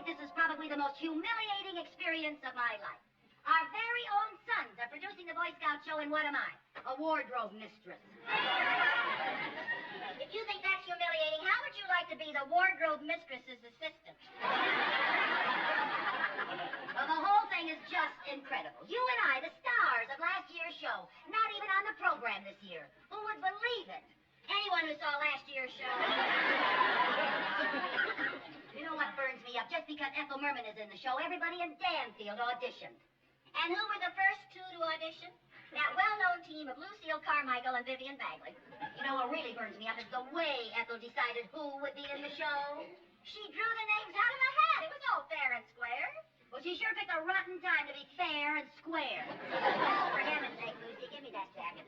think this is probably the most humiliating experience of my life. Our very own sons are producing the Boy Scout show, and what am I? A wardrobe mistress. If you think that's humiliating, how would you like to be the wardrobe mistress's assistant? Well, the whole thing is just incredible. You and I, the stars of last year's show, not even on the program this year. Who would believe it? Anyone who saw last year's show. You know what burns me up? Just because Ethel Merman is in the show, everybody in Danfield auditioned. And who were the first two to audition? That well-known team of Lucille Carmichael and Vivian Bagley. You know what really burns me up is the way Ethel decided who would be in the show. She drew the names out of a hat. It was all fair and square. Well, she sure picked a rotten time to be fair and square. Oh, for heaven's sake, Lucy, give me that jacket.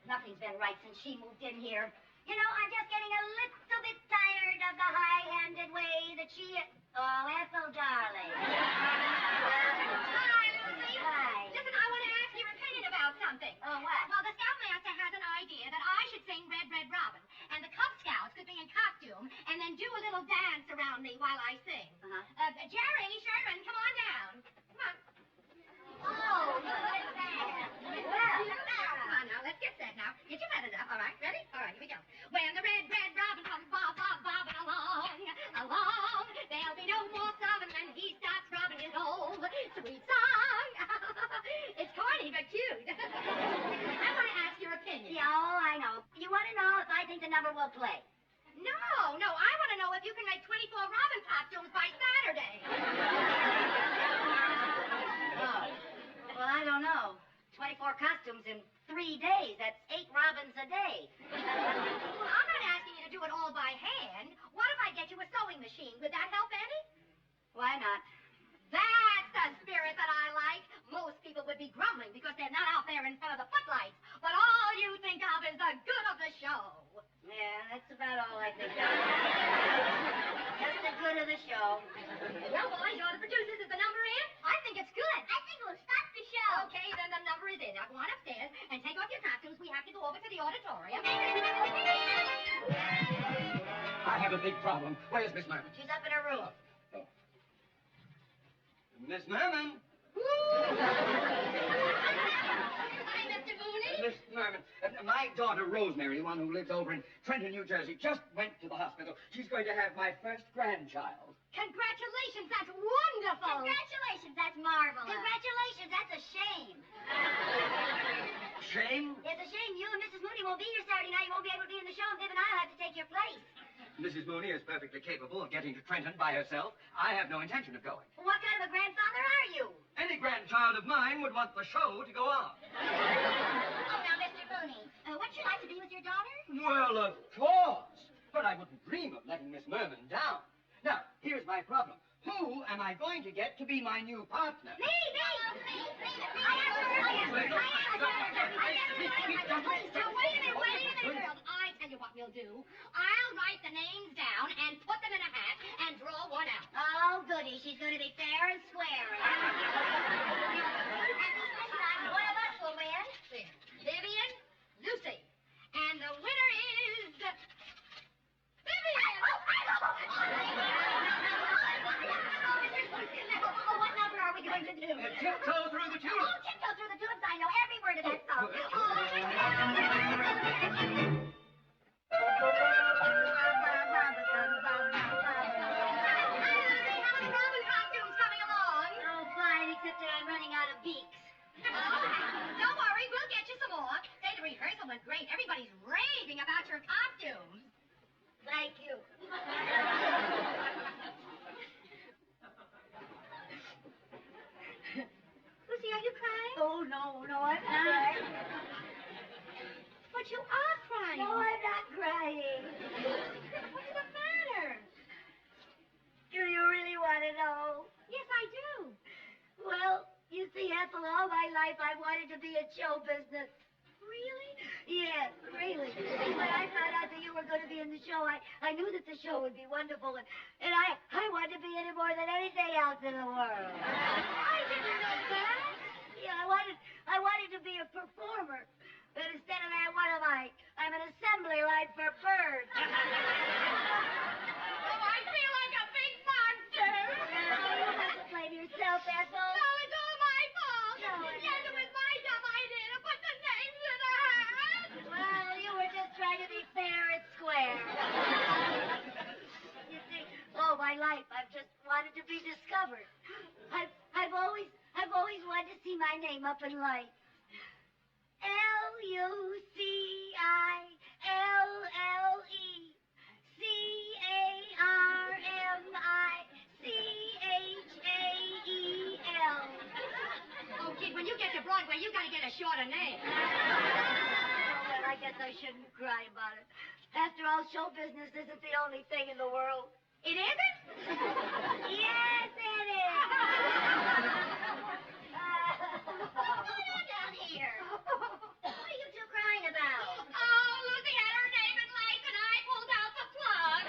Nothing's been right since she moved in here. You know, I'm just getting a little bit tired of the high-handed way that she... Oh, Ethel, darling. Hi, Lucy. Hi. Listen, I want to ask your opinion about something. Oh, what? Well, the Scoutmaster has an idea that I should sing Red, Red Robin, and the Cub Scouts could be in costume and then do a little dance around me while I sing. Jerry Sherman, come on down. Come on. Oh, look at that. Well, Come on now, let's get set now. Get your feathers up, all right? Ready? All right, here we go. When the Red, Red Robin comes bobbing along, there'll be no more sobbing when he starts robbing his old sweet song. It's corny, but cute. I want to ask your opinion. yeah, oh, I know. You want to know if I think the number will play? No, I want to know if you can make 24 Robin costumes by Saturday. Oh. Well, I don't know. 24 costumes in 3 days. That's 8 robins a day. Well, I'm not asking you to do it all by hand. What if I get you a sewing machine? Would that help any? Why not? That's the spirit that I like. Most people would be grumbling because they're not out there in front of the footlights. But all you think of is the good of the show. Yeah, that's about all I think of. Just the good of the show. Well, boys, you're the producers. Is the number in? I think it's good. I think we'll start the show. Okay, then the number is in. Now go on upstairs and take off your costumes. We have to go over to the auditorium. I have a big problem. Where's Miss Merman? She's up in her room. Oh. Miss Merman? Hi, Mr. Mooney. Miss Merman, my daughter Rosemary, the one who lives over in Trenton, New Jersey, just went to the hospital. She's going to have my first grandchild. Congratulations, that's wonderful. Congratulations, that's marvelous. Congratulations, that's a shame. Shame? It's a shame you and Mrs. Mooney won't be here Saturday night. You won't be able to be in the show, and Viv and I'll have to take your place. Mrs. Mooney is perfectly capable of getting to Trenton by herself. I have no intention of going. Well, what kind of a grandfather are you? Any grandchild of mine would want the show to go on. Oh, now, Mr. Mooney, wouldn't you like to be with your daughter? Well, of course. But I wouldn't dream of letting Miss Merman down. Now, here's my problem. Who am I going to get to be my new partner? Me! Now, wait a minute, girls. I tell you what we'll do. I'll write the names down and put them in a hat and draw one out. Oh, goody. She's going to be fair and square. And this time, one of us will win. Vivian, Lucy. And the winner is... Vivian! What number are we going to do? Tiptoe through the tulips. Oh, tiptoe through the tulips. I know every word of that song. Except that I'm running out of beaks. Don't worry, we'll get you some more. Say, the rehearsal went great. Everybody's raving about your costumes. Thank you. Lucy, are you crying? Oh, no, I'm not crying. But you are crying. No, I'm not crying. What's the matter? Do you really want to know? Yes, I do. Well, you see, Ethel, all my life I wanted to be in show business. Really? Yes, really. When I found out that you were going to be in the show, I knew that the show would be wonderful, and I wanted to be in it more than anything else in the world. I didn't know that. Yeah, I wanted to be a performer, but instead of that, what am I? I'm an assembly line for birds. Oh, I feel like a big monster. my life, I've just wanted to be discovered. I've always wanted to see my name up in lights. LUCILLECHAEL. Oh, kid, when you get to Broadway, you gotta get a shorter name. Oh, well, I guess I shouldn't cry about it. After all, show business isn't the only thing in the world. It isn't? Yes, it is. What's going on down here? What are you two crying about? Oh, Lucy had her name in lights and I pulled out the plug.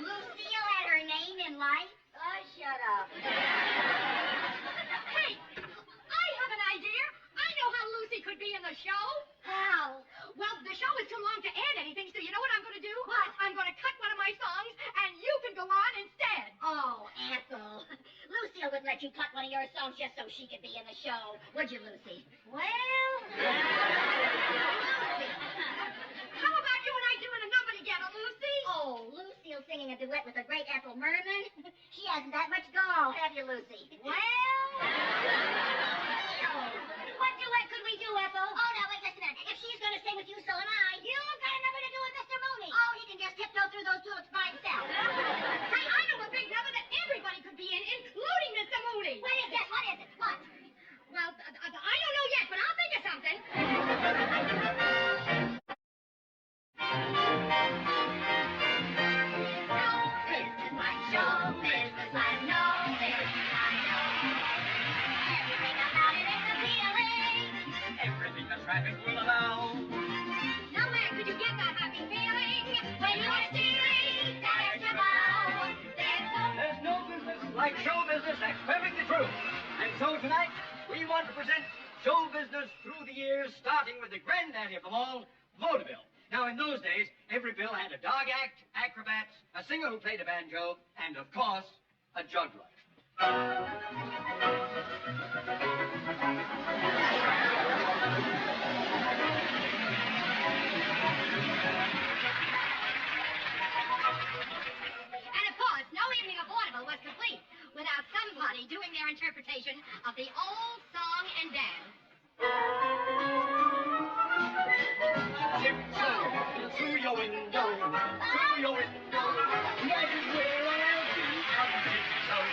Lucille had her name in lights? Oh, shut up. Hey, I have an idea. I know how Lucy could be in the show. How? Well, the show is too long to add anything, so you know what I'm going to do? What? I'm going to cut one of my songs, and you can go on instead. Oh, Ethel. Lucille wouldn't let you cut one of your songs just so she could be in the show. Would you, Lucy? Well... How about you and I doing a number together, Lucy? Oh, Lucille singing a duet with the great Ethel Merman? She hasn't that much gall, have you, Lucy? Well... What duet could we do, Ethel? Oh, now, wait just a minute. If she's going to sing with you, so am I. You've got a number to do with Mr. Mooney. Oh, he can just tiptoe through those tulips by himself. Hey, I know a big number that everybody could be in, including Mr. Mooney. What is this? What is it? What? Well, I don't know yet, but I'll think of something. Business, my show business, I know business, I know. Everything about it is appealing. Everything the traffic will allow. Nowhere could you get that happy feeling When you're stealing that extra bow, There's no business like show business. That's perfectly true. And so tonight, we want to present show business through the years, starting with the granddaddy of them all, vaudeville. Now, in those days, every bill had a dog act, acrobats, a singer who played a banjo, and, of course, a juggler. And of course, no evening of vaudeville was complete without somebody doing their interpretation of the old song and dance. Tiptoe through your window, through your window. That is where I'll be. I'll tiptoe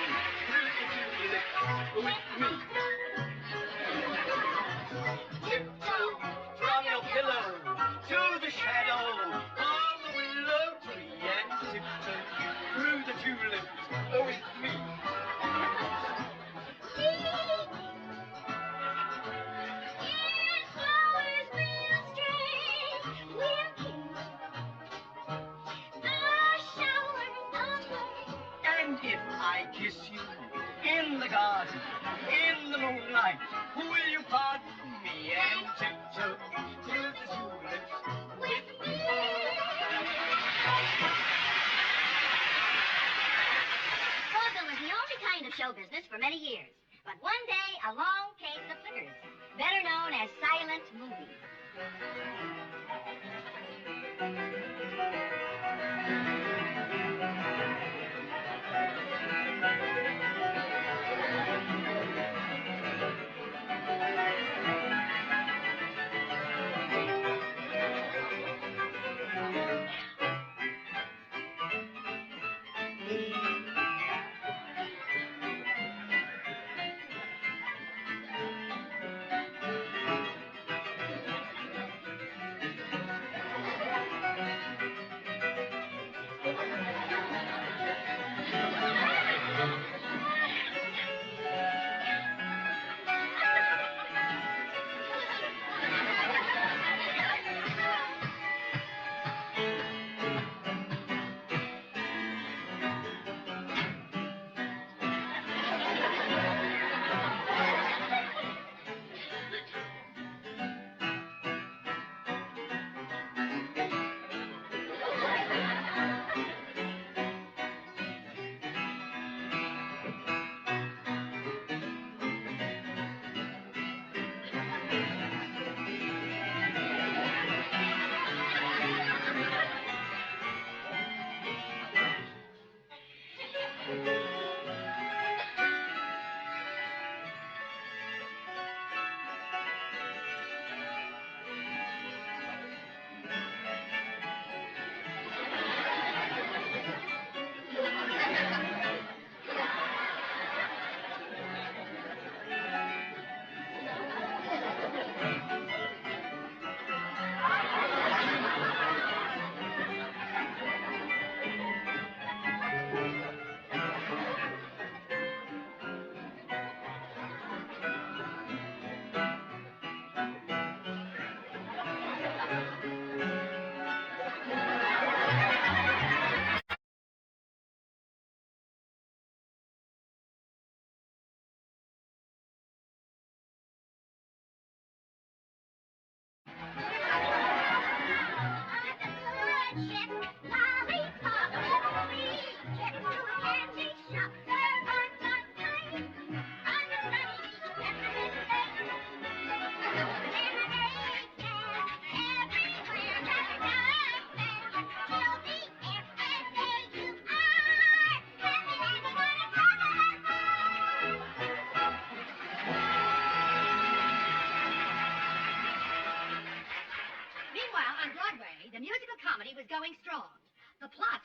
through the tulips with me. Tiptoe from your pillow to the shadow of the willow tree and tiptoe through the tulips with me. And if I kiss you in the garden, in the moonlight, will you pardon me and tiptoe through the tulips with me? Vaudeville was the only kind of show business for many years. But one day, along came the flickers, better known as silent movies.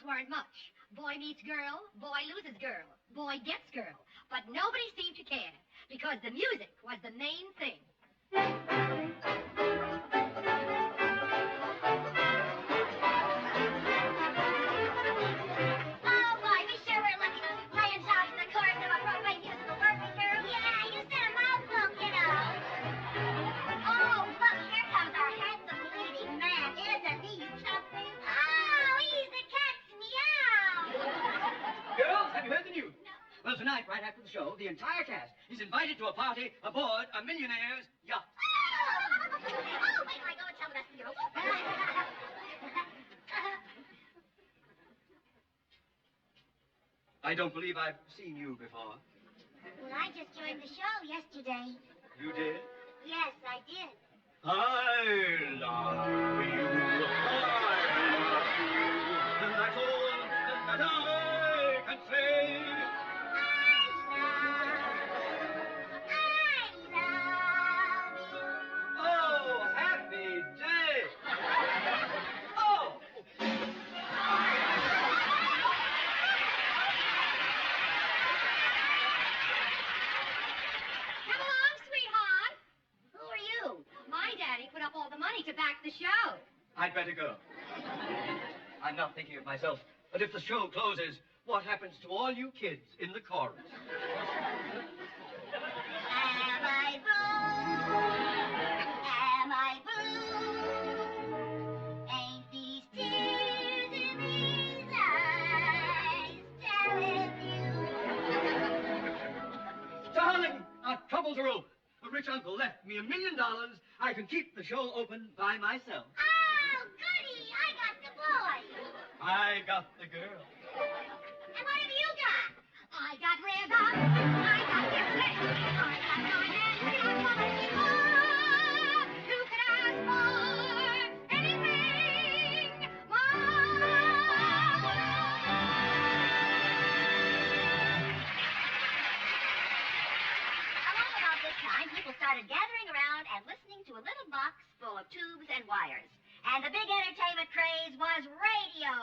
plots weren't much. Boy meets girl, boy loses girl, boy gets girl. But nobody seemed to care because the music was the main thing. Oh, boy, we sure were lucky laying down to the chorus of a Broadway musical, weren't we, girl? Yeah, you said a mouthful, kiddo. Oh, look, here comes our handsome leading man. Isn't he something? Oh, he's the cat's meow. Girls, have you heard the news? No. Well, tonight, right after the show, the entire cast is invited to a party aboard a millionaire's yacht. Oh, wait till I go and tell the rest of you. I don't believe I've seen you before. Well, I just joined the show yesterday. You did? Yes, I did. I love you. And that's all that I can say. I love you. Oh, happy day. Oh. Come along, sweetheart. Who are you? My daddy put up all the money to back the show. I'd better go. I'm not thinking of myself, but if the show closes, what happens to all you kids in the chorus? Am I blue? Am I blue? Ain't these tears in these eyes telling you? Darling, our troubles are over. A rich uncle left me $1 million. I can keep the show open by myself. Oh, goody! I got the boy. I got the girl. And what have you got? I got rhythm, I got music, I got my man, we got so much more. You could ask for anything more. Along about this time, people started gathering around and listening to a little box full of tubes and wires. And the big entertainment craze was radio.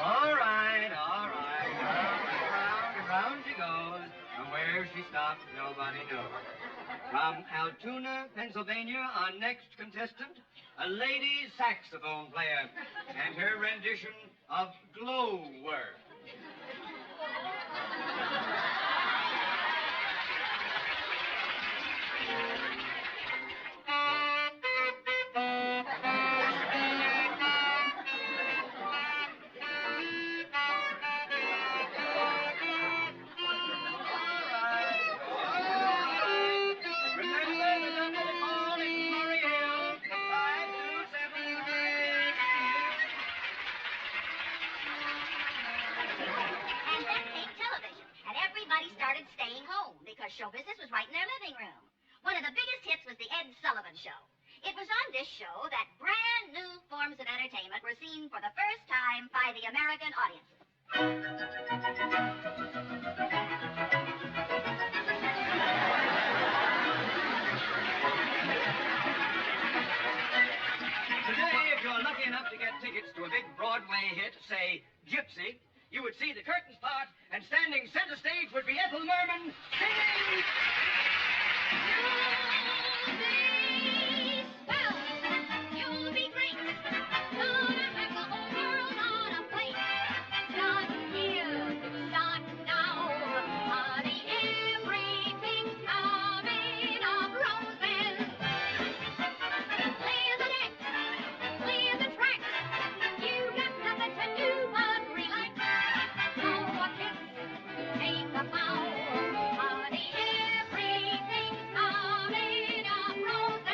All right, all right. Round and round she goes. And where she stops, nobody knows. From Altoona, Pennsylvania, our next contestant, a lady saxophone player, and her rendition of Glow Worm. And then came television, and everybody started staying home because show business was right in their living room. One of the biggest hits was the Ed Sullivan Show. It was on this show that brand new forms of entertainment were seen for the first time by the American audience. Today, if you're lucky enough to get tickets to a big Broadway hit, say, Gypsy, you would see the curtains part, and standing center stage would be Ethel Merman singing... You'll be great. Gonna have the whole world on a plate. Start here, start now. Honey, everything's coming up roses. Clear the deck, clear the track. You got nothing to do but relax. Blow a kiss, take a bow. Honey, everything's coming up roses.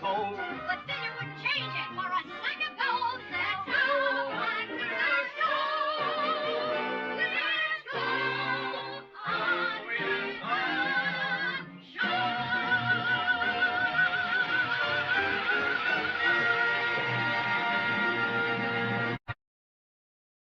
cold. But